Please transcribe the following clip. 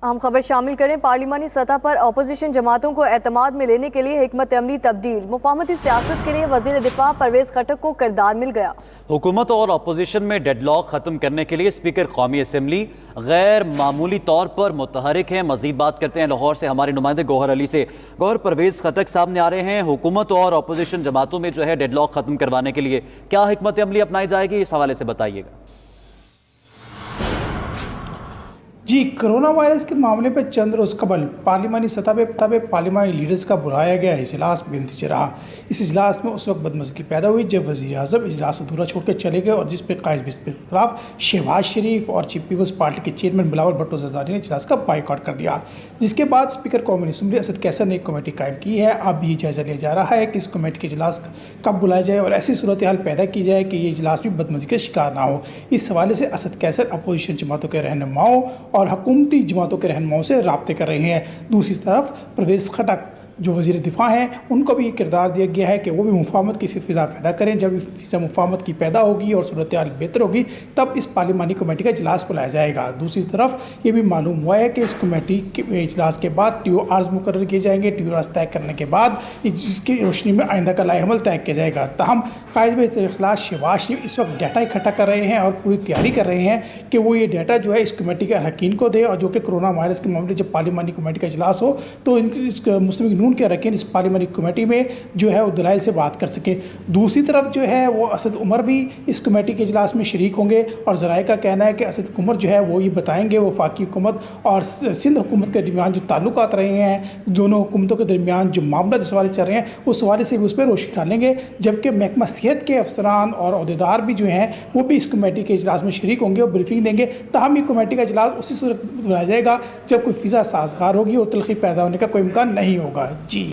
اہم خبر شامل کریں۔ پارلیمانی سطح پر اپوزیشن جماعتوں کو اعتماد میں لینے کے لیے حکمت عملی تبدیل۔ مفاہمتی سیاست کے لیے وزیر دفاع پرویز خٹک کو کردار مل گیا۔ حکومت اور اپوزیشن میں ڈیڈ لاک ختم کرنے کے لیے اسپیکر قومی اسمبلی غیر معمولی طور پر متحرک ہیں۔ مزید بات کرتے ہیں لاہور سے ہمارے نمائندے گوہر علی سے۔ گوہر، پرویز خٹک سامنے آ رہے ہیں، حکومت اور اپوزیشن جماعتوں میں جو ہے ڈیڈ لاک ختم کروانے کے لیے کیا حکمت عملی اپنائی جائے گی، اس حوالے سے بتائیے گا۔ جی، کرونا وائرس کے معاملے پر چند روز قبل پارلیمانی سطح پہ پارلیمانی لیڈرز کا بلایا گیا اجلاس بے نتیجہ رہا۔ اس اجلاس میں اس وقت بدمزگی پیدا ہوئی جب وزیر اعظم اجلاس ادھورا چھوڑ کے چلے گئے اور جس پہ قائد بست کے خلاف شہباز شریف اور پیپلز پارٹی کے چیئرمین بلاول بھٹو زرداری نے اجلاس کا بائیکاٹ کر دیا، جس کے بعد اسپیکر قومی اسمبلی اسد کیسر نے ایک کمیٹی قائم کی ہے۔ اب بھی یہ جائزہ لیا جا رہا ہے کہ اس کمیٹی کے اجلاس کب بلایا جائے اور ایسی صورتحال پیدا کی جائے کہ یہ اجلاس بھی بدمزگی کا شکار نہ ہو۔ اس حوالے سے اسد کیسر اپوزیشن جماعتوں کے رہنماؤں اور حکومتی جماعتوں کے رہنماؤں سے رابطے کر رہے ہیں۔ دوسری طرف پرویز خٹک جو وزیر دفاع ہیں، ان کو بھی یہ کردار دیا گیا ہے کہ وہ بھی مفاہمت کی فضا پیدا کریں۔ جب فضا مفاہمت کی پیدا ہوگی اور صورتحال بہتر ہوگی تب اس پارلیمانی کمیٹی کا اجلاس بلایا جائے گا۔ دوسری طرف یہ بھی معلوم ہوا ہے کہ اس کمیٹی کے اجلاس کے بعد ٹی او آرز مقرر کیے جائیں گے۔ ٹی او آرز طے کرنے کے بعد اس کی روشنی میں آئندہ کا لائحہ عمل طے کیا جائے گا۔ تاہم قائد بست کے خلاف شہباز شریف اس وقت ڈیٹا اکٹھا کر رہے ہیں اور پوری تیاری کر رہے ہیں کہ وہ یہ ڈیٹا جو ہے اس کمیٹی کے اراکین کو دیں، اور جو کہ کرونا وائرس کے معاملے جب پارلیمانی کمیٹی کا اجلاس ہو تو اس مسلم لیگ نون کے اراکین اس پارلیمانی کمیٹی میں جو ہے وہ دلائل سے بات کر سکیں۔ دوسری طرف جو ہے وہ اسد عمر بھی اس کمیٹی کے اجلاس میں شریک ہوں گے، اور ذرائع کا کہنا ہے کہ اسد عمر جو ہے وہ یہ بتائیں گے وفاقی حکومت اور سندھ حکومت کے درمیان جو تعلقات رہے ہیں، دونوں حکومتوں کے درمیان جو معاملات اس حوالے چل رہے ہیں، اس حوالے سے بھی اس پہ روشنی ڈالیں گے۔ جبکہ محکمہ صحت کے افسران اور عہدیدار بھی جو ہیں وہ بھی اس کمیٹی کے اجلاس میں شریک ہوں گے اور بریفنگ دیں گے۔ تاہم یہ کمیٹی کا اجلاس اسی صورت بنایا جائے گا جب کوئی فضا سازگار ہوگی اور تلخی پیدا ہونے کا کوئی امکان نہیں ہوگا۔ جی